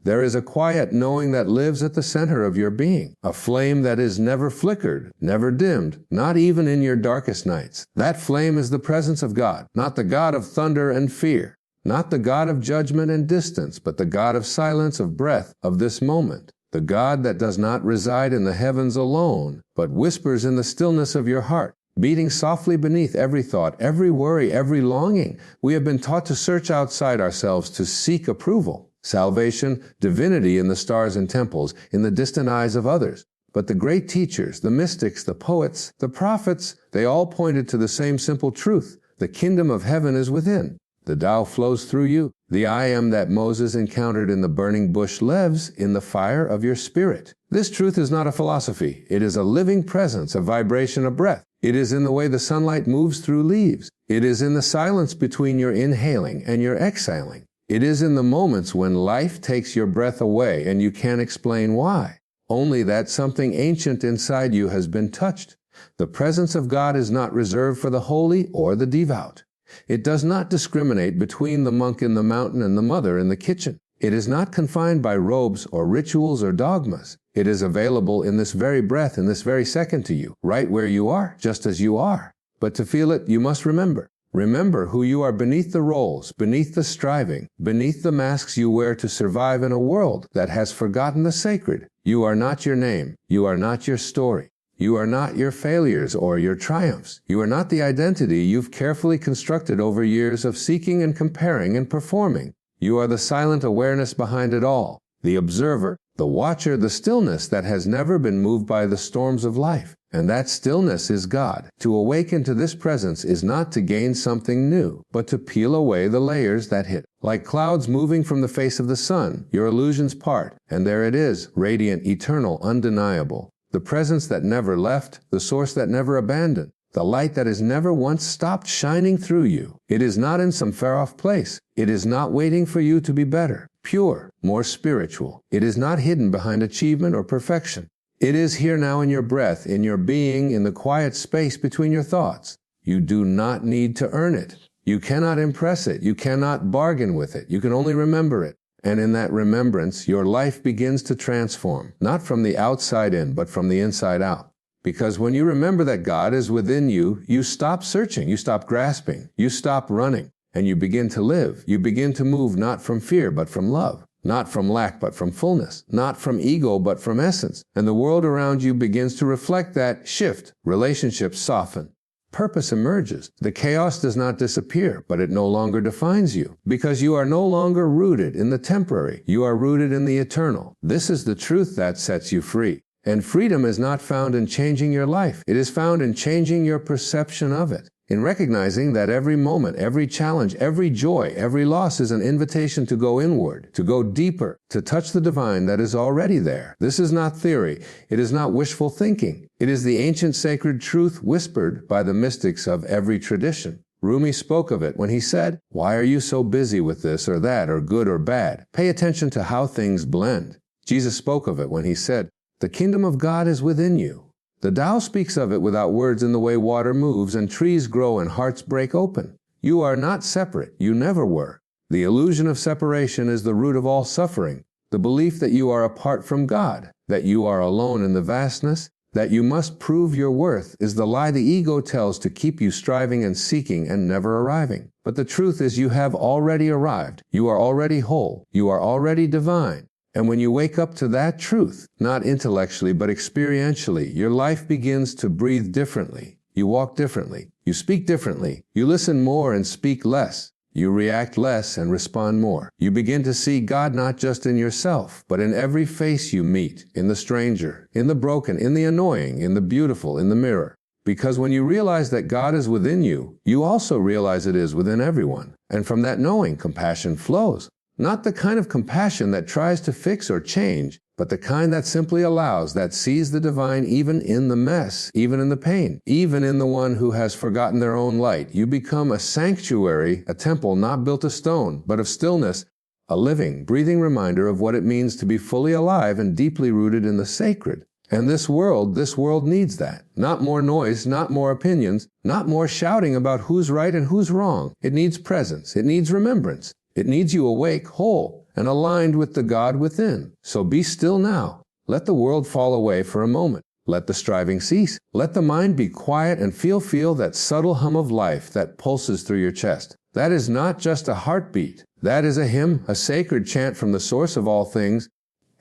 There is a quiet knowing that lives at the center of your being, a flame that is never flickered, never dimmed, not even in your darkest nights. That flame is the presence of God, not the God of thunder and fear, not the God of judgment and distance, but the God of silence, of breath, of this moment. The God that does not reside in the heavens alone, but whispers in the stillness of your heart, beating softly beneath every thought, every worry, every longing. We have been taught to search outside ourselves to seek approval, salvation, divinity in the stars and temples, in the distant eyes of others. But the great teachers, the mystics, the poets, the prophets, they all pointed to the same simple truth. The kingdom of heaven is within. The Tao flows through you. The I am that Moses encountered in the burning bush lives in the fire of your spirit. This truth is not a philosophy. It is a living presence, a vibration, a breath. It is in the way the sunlight moves through leaves. It is in the silence between your inhaling and your exhaling. It is in the moments when life takes your breath away and you can't explain why. Only that something ancient inside you has been touched. The presence of God is not reserved for the holy or the devout. It does not discriminate between the monk in the mountain and the mother in the kitchen. It is not confined by robes or rituals or dogmas. It is available in this very breath, in this very second to you, right where you are, just as you are. But to feel it, you must remember. Remember who you are beneath the roles, beneath the striving, beneath the masks you wear to survive in a world that has forgotten the sacred. You are not your name. You are not your story. You are not your failures or your triumphs. You are not the identity you've carefully constructed over years of seeking and comparing and performing. You are the silent awareness behind it all, the observer, the watcher, the stillness that has never been moved by the storms of life. And that stillness is God. To awaken to this presence is not to gain something new, but to peel away the layers that hid. Like clouds moving from the face of the sun, your illusions part, and there it is, radiant, eternal, undeniable. The presence that never left, the source that never abandoned, the light that has never once stopped shining through you. It is not in some far-off place. It is not waiting for you to be better, pure, more spiritual. It is not hidden behind achievement or perfection. It is here now in your breath, in your being, in the quiet space between your thoughts. You do not need to earn it. You cannot impress it. You cannot bargain with it. You can only remember it. And in that remembrance, your life begins to transform, not from the outside in, but from the inside out. Because when you remember that God is within you, you stop searching, you stop grasping, you stop running, and you begin to live. You begin to move not from fear, but from love, not from lack, but from fullness, not from ego, but from essence. And the world around you begins to reflect that shift. Relationships soften. Purpose emerges. The chaos does not disappear, but it no longer defines you, because you are no longer rooted in the temporary. You are rooted in the eternal. This is the truth that sets you free. And freedom is not found in changing your life. It is found in changing your perception of it, in recognizing that every moment, every challenge, every joy, every loss is an invitation to go inward, to go deeper, to touch the divine that is already there. This is not theory. It is not wishful thinking. It is the ancient sacred truth whispered by the mystics of every tradition. Rumi spoke of it when he said, "Why are you so busy with this or that or good or bad? Pay attention to how things blend." Jesus spoke of it when he said, "The kingdom of God is within you." The Tao speaks of it without words in the way water moves and trees grow and hearts break open. You are not separate. You never were. The illusion of separation is the root of all suffering. The belief that you are apart from God, that you are alone in the vastness, that you must prove your worth is the lie the ego tells to keep you striving and seeking and never arriving. But the truth is you have already arrived. You are already whole. You are already divine. And when you wake up to that truth, not intellectually but experientially, your life begins to breathe differently. You walk differently. You speak differently. You listen more and speak less. You react less and respond more. You begin to see God not just in yourself, but in every face you meet, in the stranger, in the broken, in the annoying, in the beautiful, in the mirror. Because when you realize that God is within you, you also realize it is within everyone. And from that knowing, compassion flows. Not the kind of compassion that tries to fix or change, but the kind that simply allows, that sees the divine even in the mess, even in the pain, even in the one who has forgotten their own light. You become a sanctuary, a temple not built of stone, but of stillness, a living, breathing reminder of what it means to be fully alive and deeply rooted in the sacred. And this world needs that. Not more noise, not more opinions, not more shouting about who's right and who's wrong. It needs presence. It needs remembrance. It needs you awake, whole, and aligned with the God within. So be still now. Let the world fall away for a moment. Let the striving cease. Let the mind be quiet and feel that subtle hum of life that pulses through your chest. That is not just a heartbeat. That is a hymn, a sacred chant from the source of all things,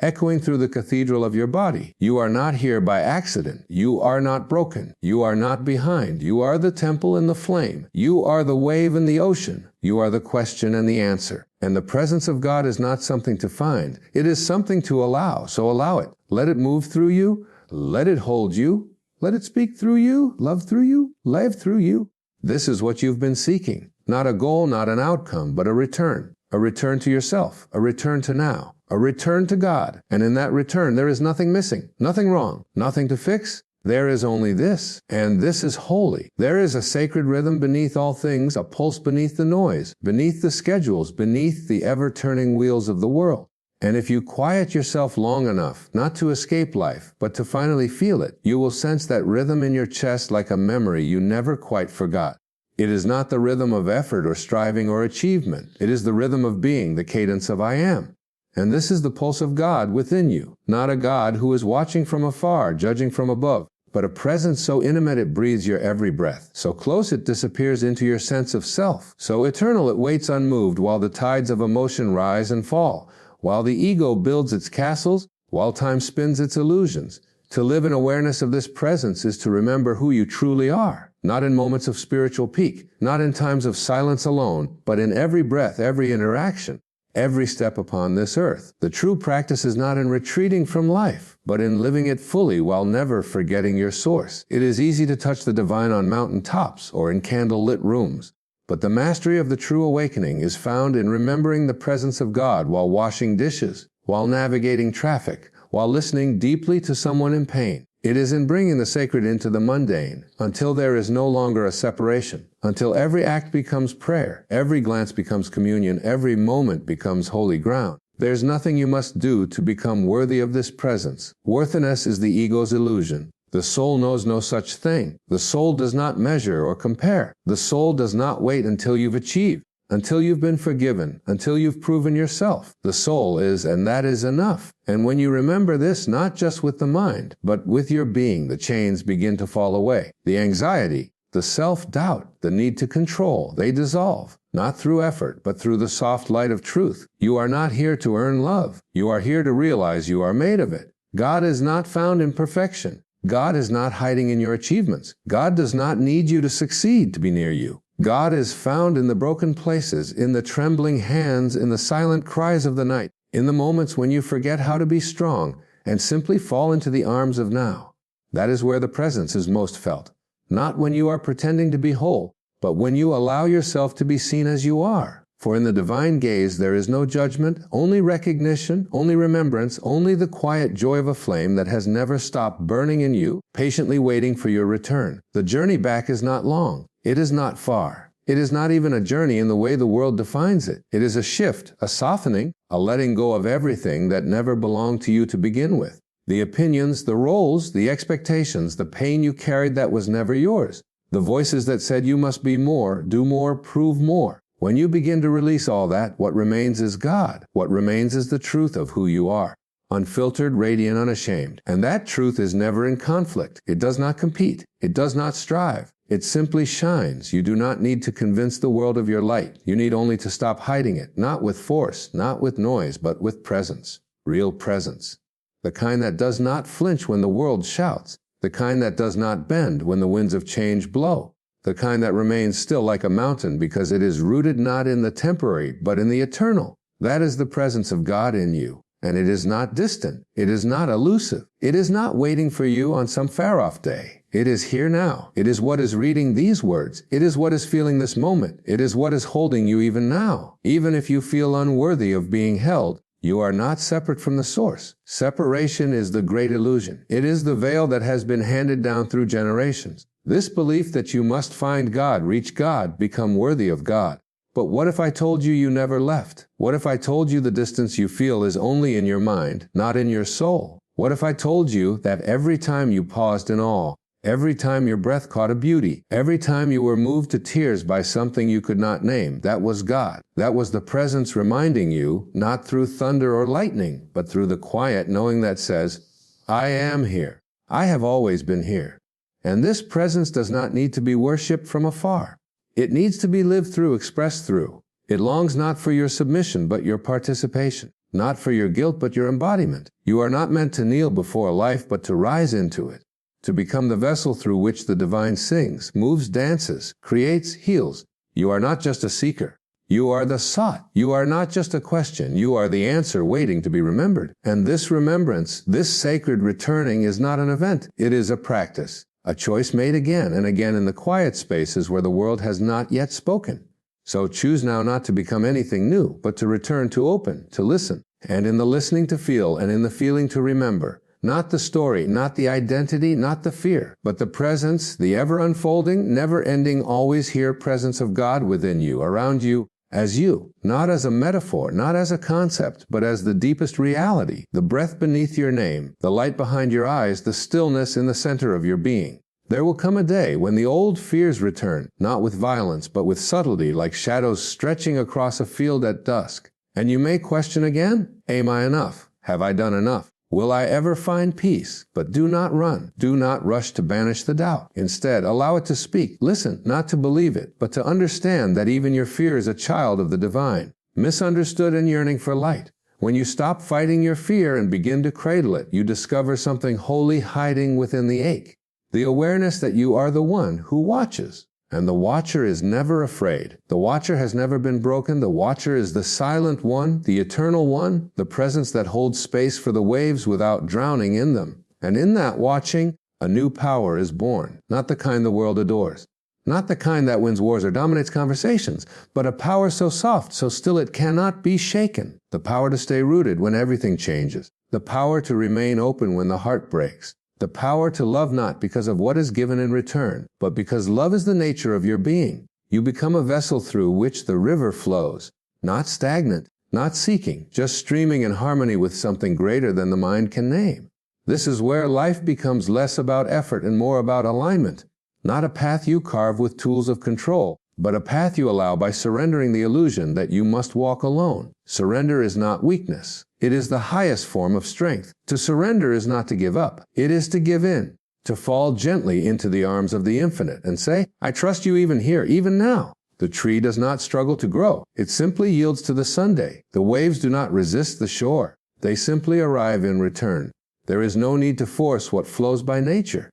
echoing through the cathedral of your body. You are not here by accident. You are not broken. You are not behind. You are the temple and the flame. You are the wave and the ocean. You are the question and the answer. And the presence of God is not something to find. It is something to allow. So allow it. Let it move through you. Let it hold you. Let it speak through you, love through you, live through you. This is what you've been seeking. Not a goal, not an outcome, but a return. A return to yourself. A return to now. A return to God. And in that return, there is nothing missing, nothing wrong, nothing to fix. There is only this, and this is holy. There is a sacred rhythm beneath all things, a pulse beneath the noise, beneath the schedules, beneath the ever-turning wheels of the world. And if you quiet yourself long enough, not to escape life, but to finally feel it, you will sense that rhythm in your chest like a memory you never quite forgot. It is not the rhythm of effort or striving or achievement. It is the rhythm of being, the cadence of I am. And this is the pulse of God within you, not a God who is watching from afar, judging from above, but a presence so intimate it breathes your every breath, so close it disappears into your sense of self, so eternal it waits unmoved while the tides of emotion rise and fall, while the ego builds its castles, while time spins its illusions. To live in awareness of this presence is to remember who you truly are, not in moments of spiritual peak, not in times of silence alone, but in every breath, every interaction. Every step upon this earth. The true practice is not in retreating from life, but in living it fully while never forgetting your source. It is easy to touch the divine on mountain tops or in candle-lit rooms, but the mastery of the true awakening is found in remembering the presence of God while washing dishes, while navigating traffic, while listening deeply to someone in pain. It is in bringing the sacred into the mundane, until there is no longer a separation, until every act becomes prayer, every glance becomes communion, every moment becomes holy ground. There's nothing you must do to become worthy of this presence. Worthiness is the ego's illusion. The soul knows no such thing. The soul does not measure or compare. The soul does not wait until you've achieved, until you've been forgiven, until you've proven yourself. The soul is, and that is enough. And when you remember this, not just with the mind, but with your being, the chains begin to fall away. The anxiety, the self-doubt, the need to control, they dissolve. Not through effort, but through the soft light of truth. You are not here to earn love. You are here to realize you are made of it. God is not found in perfection. God is not hiding in your achievements. God does not need you to succeed to be near you. God is found in the broken places, in the trembling hands, in the silent cries of the night, in the moments when you forget how to be strong and simply fall into the arms of now. That is where the presence is most felt. Not when you are pretending to be whole, but when you allow yourself to be seen as you are. For in the divine gaze there is no judgment, only recognition, only remembrance, only the quiet joy of a flame that has never stopped burning in you, patiently waiting for your return. The journey back is not long. It is not far. It is not even a journey in the way the world defines it. It is a shift, a softening, a letting go of everything that never belonged to you to begin with. The opinions, the roles, the expectations, the pain you carried that was never yours. The voices that said you must be more, do more, prove more. When you begin to release all that, what remains is God. What remains is the truth of who you are. Unfiltered, radiant, unashamed. And that truth is never in conflict. It does not compete. It does not strive. It simply shines. You do not need to convince the world of your light. You need only to stop hiding it, not with force, not with noise, but with presence. Real presence. The kind that does not flinch when the world shouts. The kind that does not bend when the winds of change blow. The kind that remains still like a mountain because it is rooted not in the temporary, but in the eternal. That is the presence of God in you. And it is not distant. It is not elusive. It is not waiting for you on some far-off day. It is here now. It is what is reading these words. It is what is feeling this moment. It is what is holding you even now. Even if you feel unworthy of being held, you are not separate from the source. Separation is the great illusion. It is the veil that has been handed down through generations. This belief that you must find God, reach God, become worthy of God. But what if I told you you never left? What if I told you the distance you feel is only in your mind, not in your soul? What if I told you that every time you paused in awe, Every time your breath caught a beauty, every time you were moved to tears by something you could not name, that was God. That was the presence reminding you, not through thunder or lightning, but through the quiet knowing that says, I am here. I have always been here. And this presence does not need to be worshipped from afar. It needs to be lived through, expressed through. It longs not for your submission, but your participation. Not for your guilt, but your embodiment. You are not meant to kneel before life, but to rise into it. To become the vessel through which the divine sings, moves, dances, creates, heals. You are not just a seeker. You are the sought. You are not just a question. You are the answer waiting to be remembered. And this remembrance, this sacred returning is not an event. It is a practice. A choice made again and again in the quiet spaces where the world has not yet spoken. So choose now not to become anything new, but to return to open, to listen, and in the listening to feel, and in the feeling to remember. Not the story, not the identity, not the fear, but the presence, the ever-unfolding, never-ending, always here presence of God within you, around you, as you, not as a metaphor, not as a concept, but as the deepest reality, the breath beneath your name, the light behind your eyes, the stillness in the center of your being. There will come a day when the old fears return, not with violence, but with subtlety, like shadows stretching across a field at dusk. And you may question again, am I enough? Have I done enough? Will I ever find peace? But do not run. Do not rush to banish the doubt. Instead, allow it to speak. Listen, not to believe it, but to understand that even your fear is a child of the divine, misunderstood and yearning for light. When you stop fighting your fear and begin to cradle it, you discover something holy hiding within the ache. The awareness that you are the one who watches. And the watcher is never afraid. The watcher has never been broken. The watcher is the silent one, the eternal one, the presence that holds space for the waves without drowning in them. And in that watching, a new power is born, not the kind the world adores, not the kind that wins wars or dominates conversations, but a power so soft, so still it cannot be shaken. The power to stay rooted when everything changes. The power to remain open when the heart breaks. The power to love not because of what is given in return, but because love is the nature of your being. You become a vessel through which the river flows, not stagnant, not seeking, just streaming in harmony with something greater than the mind can name. This is where life becomes less about effort and more about alignment. Not a path you carve with tools of control, but a path you allow by surrendering the illusion that you must walk alone. Surrender is not weakness. It is the highest form of strength. To surrender is not to give up. It is to give in, to fall gently into the arms of the infinite and say, I trust you even here, even now. The tree does not struggle to grow. It simply yields to the Sunday. The waves do not resist the shore. They simply arrive in return. There is no need to force what flows by nature.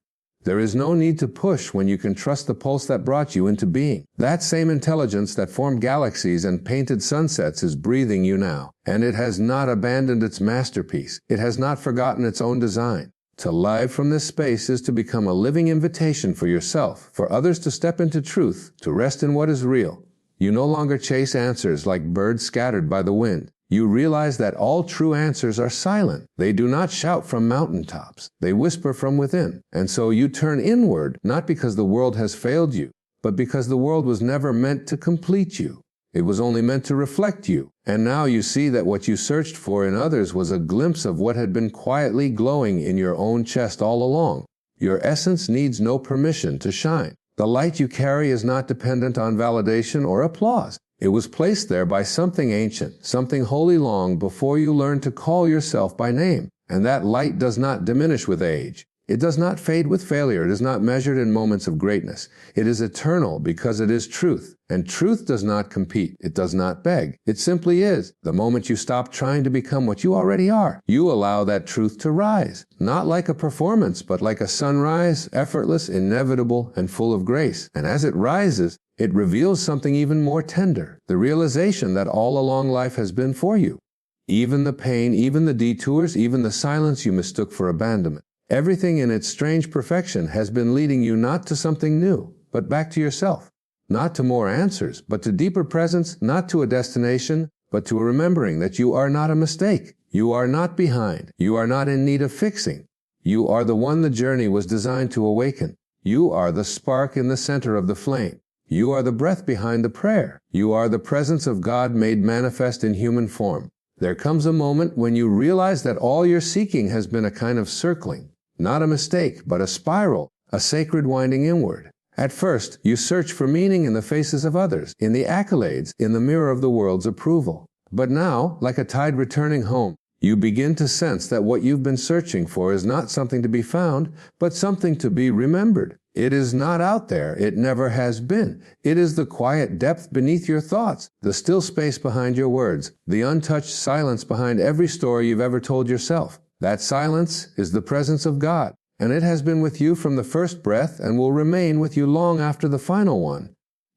There is no need to push when you can trust the pulse that brought you into being. That same intelligence that formed galaxies and painted sunsets is breathing you now. And it has not abandoned its masterpiece. It has not forgotten its own design. To live from this space is to become a living invitation for yourself, for others to step into truth, to rest in what is real. You no longer chase answers like birds scattered by the wind. You realize that all true answers are silent. They do not shout from mountaintops. They whisper from within. And so you turn inward, not because the world has failed you, but because the world was never meant to complete you. It was only meant to reflect you. And now you see that what you searched for in others was a glimpse of what had been quietly glowing in your own chest all along. Your essence needs no permission to shine. The light you carry is not dependent on validation or applause. It was placed there by something ancient, something holy long before you learned to call yourself by name. And that light does not diminish with age. It does not fade with failure. It is not measured in moments of greatness. It is eternal because it is truth. And truth does not compete. It does not beg. It simply is. The moment you stop trying to become what you already are, you allow that truth to rise. Not like a performance, but like a sunrise, effortless, inevitable, and full of grace. And as it rises, it reveals something even more tender, the realization that all along life has been for you. Even the pain, even the detours, even the silence you mistook for abandonment. Everything in its strange perfection has been leading you not to something new, but back to yourself. Not to more answers, but to deeper presence, not to a destination, but to a remembering that you are not a mistake. You are not behind. You are not in need of fixing. You are the one the journey was designed to awaken. You are the spark in the center of the flame. You are the breath behind the prayer. You are the presence of God made manifest in human form. There comes a moment when you realize that all your seeking has been a kind of circling. Not a mistake, but a spiral a sacred winding inward. At first, you search for meaning in the faces of others, in the accolades, in the mirror of the world's approval. But now, like a tide returning home, you begin to sense that what you've been searching for is not something to be found, but something to be remembered. It is not out there. It never has been. It is the quiet depth beneath your thoughts, the still space behind your words, the untouched silence behind every story you've ever told yourself. That silence is the presence of God, and it has been with you from the first breath and will remain with you long after the final one.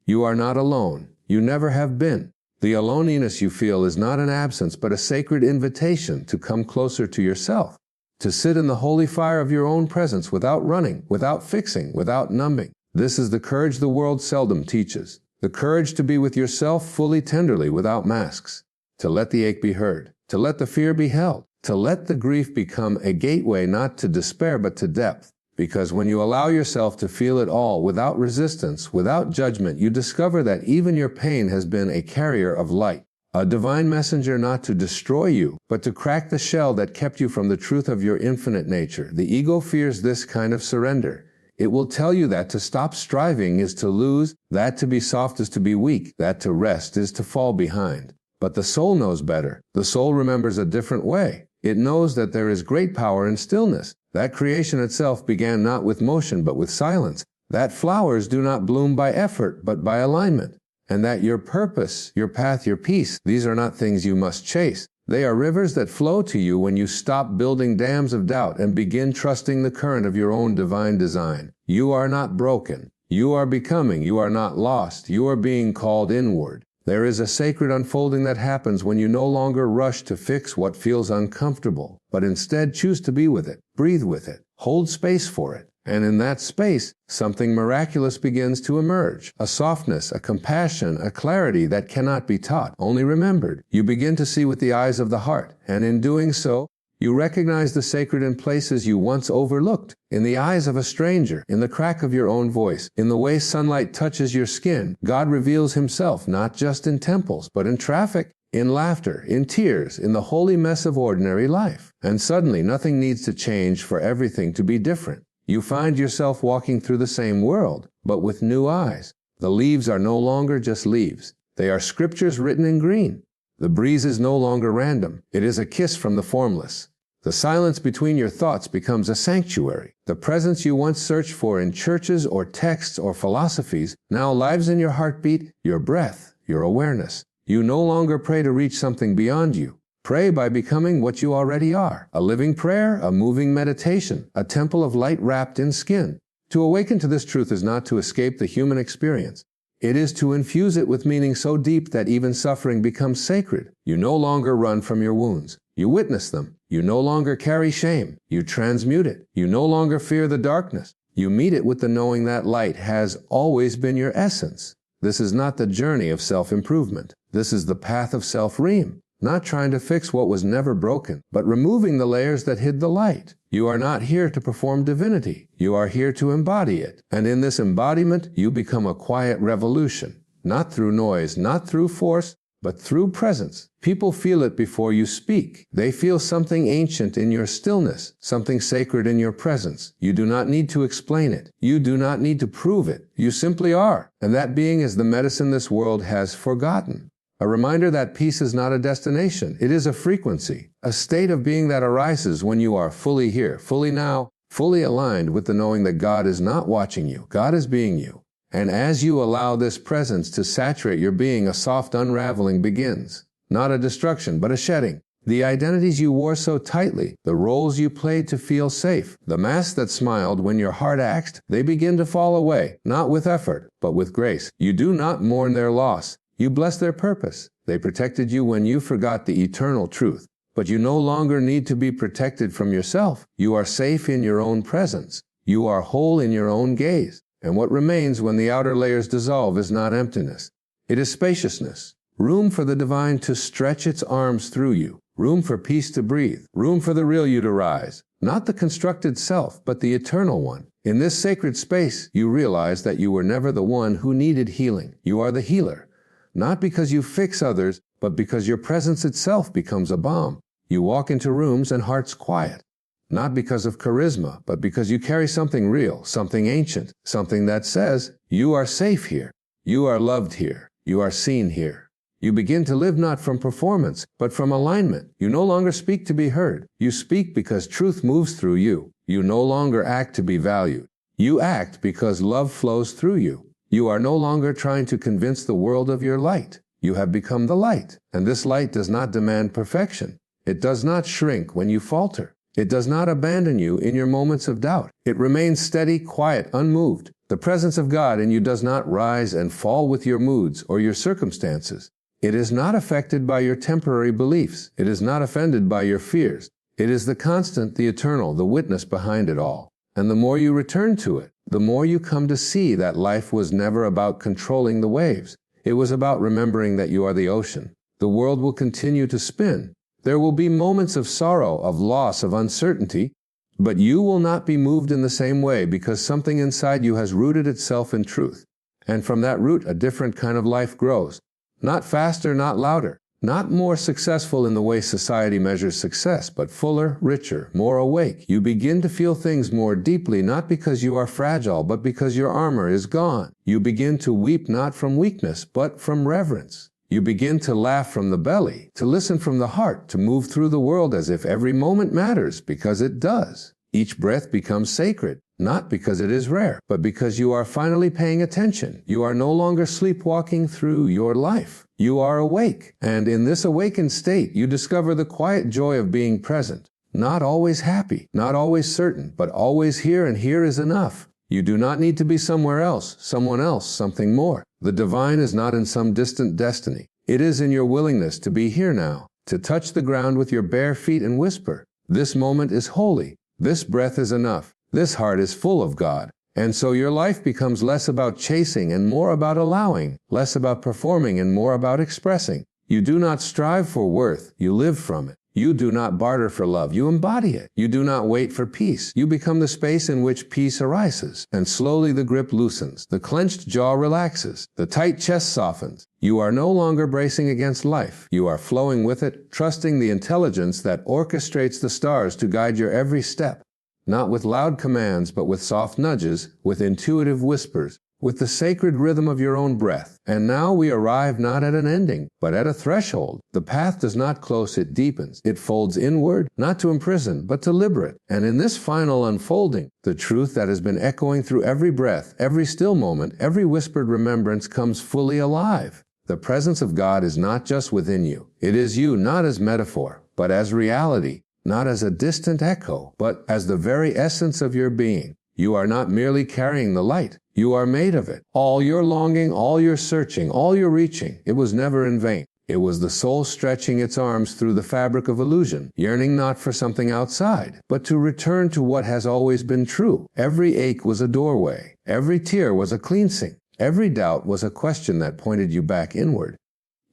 You are not alone. You never have been. The aloneliness you feel is not an absence, but a sacred invitation to come closer to yourself, to sit in the holy fire of your own presence without running, without fixing, without numbing. This is the courage the world seldom teaches. The courage to be with yourself fully tenderly without masks, to let the ache be heard, to let the fear be held, to let the grief become a gateway not to despair but to depth. Because when you allow yourself to feel it all without resistance, without judgment, you discover that even your pain has been a carrier of light, a divine messenger not to destroy you, but to crack the shell that kept you from the truth of your infinite nature. The ego fears this kind of surrender. It will tell you that to stop striving is to lose, that to be soft is to be weak, that to rest is to fall behind. But the soul knows better. The soul remembers a different way. It knows that there is great power in stillness, that creation itself began not with motion but with silence, that flowers do not bloom by effort but by alignment, and that your purpose, your path, your peace, these are not things you must chase. They are rivers that flow to you when you stop building dams of doubt and begin trusting the current of your own divine design. You are not broken. You are becoming. You are not lost. You are being called inward. There is a sacred unfolding that happens when you no longer rush to fix what feels uncomfortable, but instead choose to be with it, breathe with it, hold space for it. And in that space, something miraculous begins to emerge. A softness, a compassion, a clarity that cannot be taught, only remembered. You begin to see with the eyes of the heart, and in doing so, you recognize the sacred in places you once overlooked, in the eyes of a stranger, in the crack of your own voice, in the way sunlight touches your skin. God reveals himself not just in temples, but in traffic, in laughter, in tears, in the holy mess of ordinary life. And suddenly nothing needs to change for everything to be different. You find yourself walking through the same world, but with new eyes. The leaves are no longer just leaves. They are scriptures written in green. The breeze is no longer random. It is a kiss from the formless. The silence between your thoughts becomes a sanctuary. The presence you once searched for in churches or texts or philosophies now lives in your heartbeat, your breath, your awareness. You no longer pray to reach something beyond you. Pray by becoming what you already are. A living prayer, a moving meditation, a temple of light wrapped in skin. To awaken to this truth is not to escape the human experience. It is to infuse it with meaning so deep that even suffering becomes sacred. You no longer run from your wounds. You witness them. You no longer carry shame. You transmute it. You no longer fear the darkness. You meet it with the knowing that light has always been your essence. This is not the journey of self-improvement. This is the path of self-rem. Not trying to fix what was never broken, but removing the layers that hid the light. You are not here to perform divinity. You are here to embody it. And in this embodiment, you become a quiet revolution. Not through noise, not through force, but through presence. People feel it before you speak. They feel something ancient in your stillness, something sacred in your presence. You do not need to explain it. You do not need to prove it. You simply are. And that being is the medicine this world has forgotten. A reminder that peace is not a destination. It is a frequency, a state of being that arises when you are fully here, fully now, fully aligned with the knowing that God is not watching you. God is being you. And as you allow this presence to saturate your being, a soft unraveling begins. Not a destruction, but a shedding. The identities you wore so tightly, the roles you played to feel safe, the masks that smiled when your heart asked, they begin to fall away, not with effort, but with grace. You do not mourn their loss. You bless their purpose. They protected you when you forgot the eternal truth. But you no longer need to be protected from yourself. You are safe in your own presence. You are whole in your own gaze. And what remains when the outer layers dissolve is not emptiness. It is spaciousness. Room for the divine to stretch its arms through you. Room for peace to breathe. Room for the real you to rise. Not the constructed self, but the eternal one. In this sacred space, you realize that you were never the one who needed healing. You are the healer. Not because you fix others, but because your presence itself becomes a balm. You walk into rooms and hearts quiet. not because of charisma, but because you carry something real, something ancient, something that says, you are safe here, you are loved here, you are seen here. You begin to live not from performance, but from alignment. You no longer speak to be heard. You speak because truth moves through you. You no longer act to be valued. You act because love flows through you. You are no longer trying to convince the world of your light. You have become the light, and this light does not demand perfection. It does not shrink when you falter. It does not abandon you in your moments of doubt. It remains steady, quiet, unmoved. The presence of God in you does not rise and fall with your moods or your circumstances. It is not affected by your temporary beliefs. It is not offended by your fears. It is the constant, the eternal, the witness behind it all. And the more you return to it, the more you come to see that life was never about controlling the waves. It was about remembering that you are the ocean. The world will continue to spin. There will be moments of sorrow, of loss, of uncertainty, but you will not be moved in the same way because something inside you has rooted itself in truth. And from that root, a different kind of life grows. Not faster, not louder, not more successful in the way society measures success, but fuller, richer, more awake. You begin to feel things more deeply, not because you are fragile, but because your armor is gone. You begin to weep not from weakness, but from reverence. You begin to laugh from the belly, to listen from the heart, to move through the world as if every moment matters, because it does. Each breath becomes sacred, not because it is rare, but because you are finally paying attention. You are no longer sleepwalking through your life. You are awake, and in this awakened state, you discover the quiet joy of being present. Not always happy, not always certain, but always here, and here is enough. You do not need to be somewhere else, someone else, something more. The divine is not in some distant destiny. It is in your willingness to be here now, to touch the ground with your bare feet and whisper, "This moment is holy. This breath is enough. This heart is full of God." And so your life becomes less about chasing and more about allowing, less about performing and more about expressing. You do not strive for worth, you live from it. You do not barter for love, you embody it. You do not wait for peace. You become the space in which peace arises. And slowly the grip loosens, the clenched jaw relaxes, the tight chest softens. You are no longer bracing against life. You are flowing with it, trusting the intelligence that orchestrates the stars to guide your every step. Not with loud commands, but with soft nudges, with intuitive whispers, with the sacred rhythm of your own breath. And now we arrive not at an ending, but at a threshold. The path does not close, it deepens. It folds inward, not to imprison, but to liberate. And in this final unfolding, the truth that has been echoing through every breath, every still moment, every whispered remembrance comes fully alive. The presence of God is not just within you. It is you, not as metaphor, but as reality. Not as a distant echo, but as the very essence of your being. You are not merely carrying the light. You are made of it. All your longing, all your searching, all your reaching, it was never in vain. It was the soul stretching its arms through the fabric of illusion, yearning not for something outside, but to return to what has always been true. Every ache was a doorway. Every tear was a cleansing. Every doubt was a question that pointed you back inward.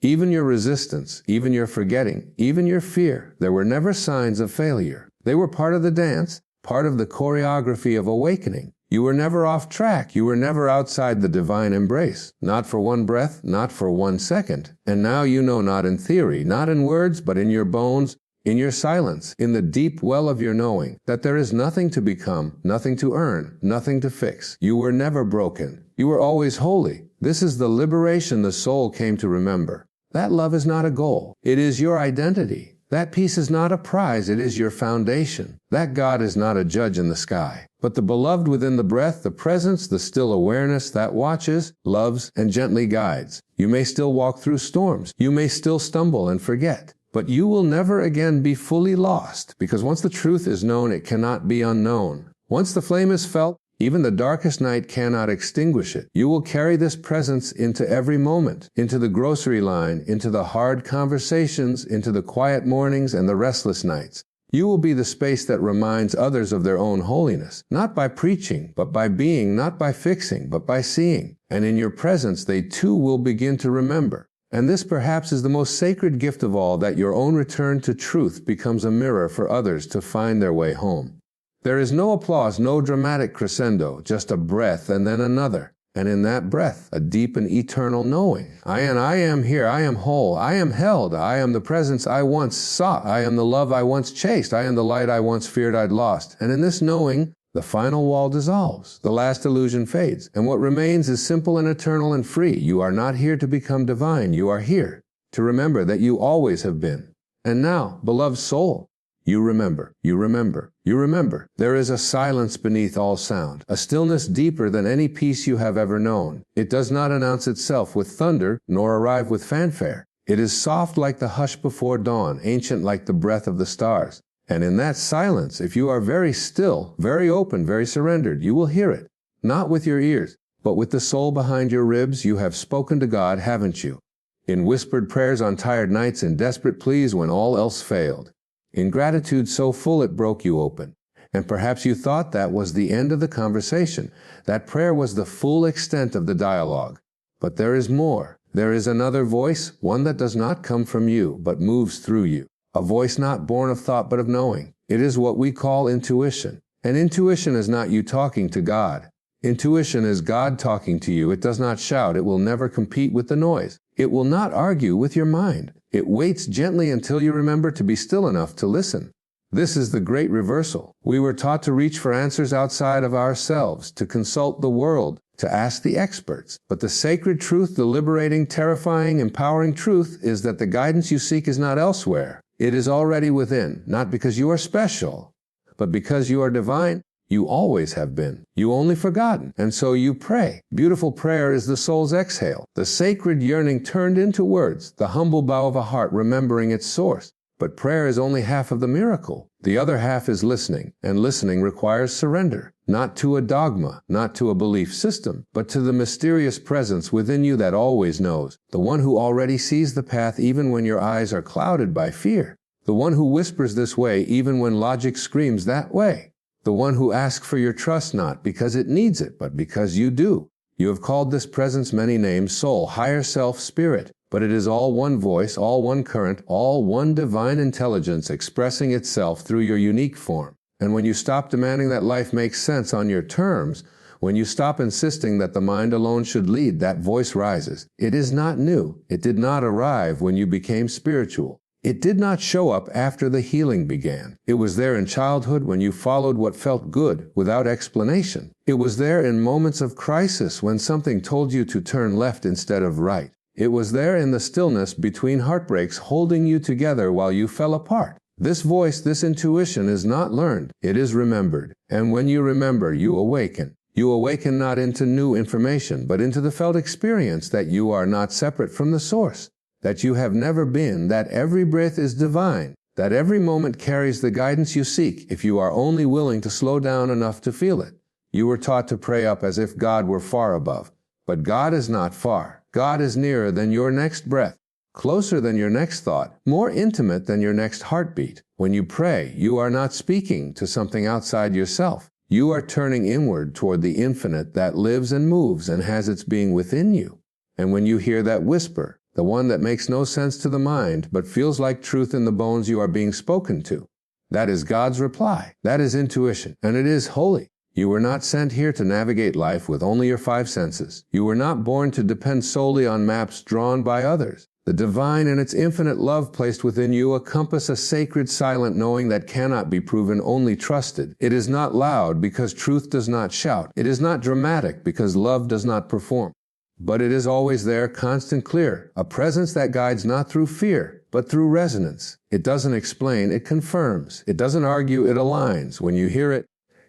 Even your resistance, even your forgetting, even your fear, there were never signs of failure. They were part of the dance, part of the choreography of awakening. You were never off track. You were never outside the divine embrace. Not for one breath, not for 1 second. And now you know, not in theory, not in words, but in your bones, in your silence, in the deep well of your knowing, that there is nothing to become, nothing to earn, nothing to fix. You were never broken. You were always holy. This is the liberation the soul came to remember. That love is not a goal. It is your identity. That peace is not a prize. It is your foundation. That God is not a judge in the sky, but the beloved within the breath, the presence, the still awareness that watches, loves, and gently guides. You may still walk through storms. You may still stumble and forget, but you will never again be fully lost, because once the truth is known, it cannot be unknown. Once the flame is felt, even the darkest night cannot extinguish it. You will carry this presence into every moment, into the grocery line, into the hard conversations, into the quiet mornings and the restless nights. You will be the space that reminds others of their own holiness, not by preaching, but by being, not by fixing, but by seeing. And in your presence, they too will begin to remember. And this perhaps is the most sacred gift of all, that your own return to truth becomes a mirror for others to find their way home. There is no applause, no dramatic crescendo, just a breath and then another. And in that breath, a deep and eternal knowing. I am here, I am whole, I am held, I am the presence I once sought, I am the love I once chased, I am the light I once feared I'd lost. And in this knowing, the final wall dissolves, the last illusion fades, and what remains is simple and eternal and free. You are not here to become divine, you are here to remember that you always have been. And now, beloved soul, you remember, you remember, you remember. There is a silence beneath all sound, a stillness deeper than any peace you have ever known. It does not announce itself with thunder, nor arrive with fanfare. It is soft like the hush before dawn, ancient like the breath of the stars. And in that silence, if you are very still, very open, very surrendered, you will hear it. Not with your ears, but with the soul behind your ribs. You have spoken to God, haven't you? In whispered prayers on tired nights, in desperate pleas when all else failed. In gratitude so full it broke you open. And perhaps you thought that was the end of the conversation. That prayer was the full extent of the dialogue. But there is more. There is another voice, one that does not come from you, but moves through you. A voice not born of thought but of knowing. It is what we call intuition. And intuition is not you talking to God. Intuition is God talking to you. It does not shout. It will never compete with the noise. It will not argue with your mind. It waits gently until you remember to be still enough to listen. This is the great reversal. We were taught to reach for answers outside of ourselves, to consult the world, to ask the experts. But the sacred truth, the liberating, terrifying, empowering truth is that the guidance you seek is not elsewhere. It is already within, not because you are special, but because you are divine. You always have been. You only forgotten. And so you pray. Beautiful prayer is the soul's exhale, the sacred yearning turned into words, the humble bow of a heart remembering its source. But prayer is only half of the miracle. The other half is listening, and listening requires surrender, not to a dogma, not to a belief system, but to the mysterious presence within you that always knows, the one who already sees the path even when your eyes are clouded by fear, the one who whispers this way even when logic screams that way. The one who asks for your trust not because it needs it, but because you do. You have called this presence many names, soul, higher self, spirit, but it is all one voice, all one current, all one divine intelligence expressing itself through your unique form. And when you stop demanding that life makes sense on your terms, when you stop insisting that the mind alone should lead, that voice rises. It is not new. It did not arrive when you became spiritual. It did not show up after the healing began. It was there in childhood when you followed what felt good without explanation. It was there in moments of crisis when something told you to turn left instead of right. It was there in the stillness between heartbreaks holding you together while you fell apart. This voice, this intuition is not learned. It is remembered. And when you remember, you awaken. You awaken not into new information, but into the felt experience that you are not separate from the source, that you have never been, that every breath is divine, that every moment carries the guidance you seek if you are only willing to slow down enough to feel it. You were taught to pray up as if God were far above. But God is not far. God is nearer than your next breath, closer than your next thought, more intimate than your next heartbeat. When you pray, you are not speaking to something outside yourself. You are turning inward toward the infinite that lives and moves and has its being within you. And when you hear that whisper, the one that makes no sense to the mind, but feels like truth in the bones you are being spoken to, that is God's reply. That is intuition, and it is holy. You were not sent here to navigate life with only your five senses. You were not born to depend solely on maps drawn by others. The divine and its infinite love placed within you compass a sacred silent knowing that cannot be proven, only trusted. It is not loud because truth does not shout. It is not dramatic because love does not perform. But it is always there, constant, clear, a presence that guides not through fear, but through resonance. It doesn't explain, it confirms. It doesn't argue, it aligns. When you hear it,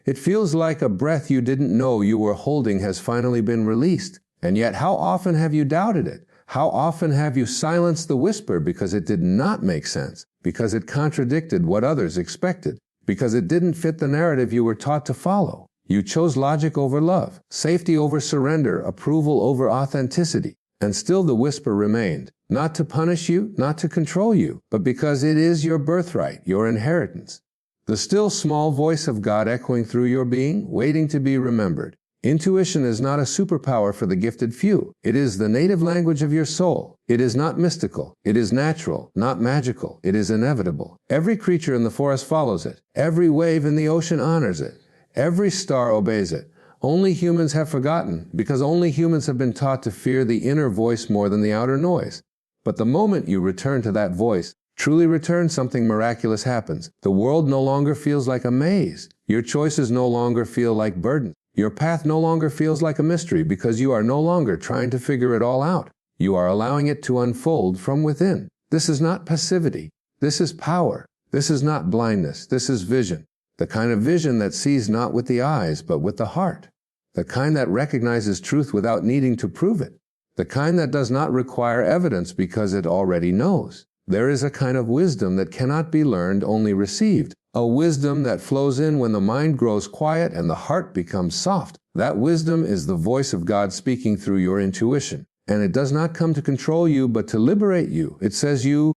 it feels like a breath you didn't know you were holding has finally been released. And yet, how often have you doubted it? How often have you silenced the whisper because it did not make sense, because it contradicted what others expected, because it didn't fit the narrative you were taught to follow? You chose logic over love, safety over surrender, approval over authenticity, and still the whisper remained, not to punish you, not to control you, but because it is your birthright, your inheritance. The still small voice of God echoing through your being, waiting to be remembered. Intuition is not a superpower for the gifted few. It is the native language of your soul. It is not mystical. It is natural, not magical. It is inevitable. Every creature in the forest follows it. Every wave in the ocean honors it. Every star obeys it. Only humans have forgotten, because only humans have been taught to fear the inner voice more than the outer noise. But the moment you return to that voice, truly return, something miraculous happens. The world no longer feels like a maze. Your choices no longer feel like burdens. Your path no longer feels like a mystery, because you are no longer trying to figure it all out. You are allowing it to unfold from within. This is not passivity. This is power. This is not blindness. This is vision. The kind of vision that sees not with the eyes, but with the heart. The kind that recognizes truth without needing to prove it. The kind that does not require evidence because it already knows. There is a kind of wisdom that cannot be learned, only received. A wisdom that flows in when the mind grows quiet and the heart becomes soft. That wisdom is the voice of God speaking through your intuition. And it does not come to control you, but to liberate you. It says you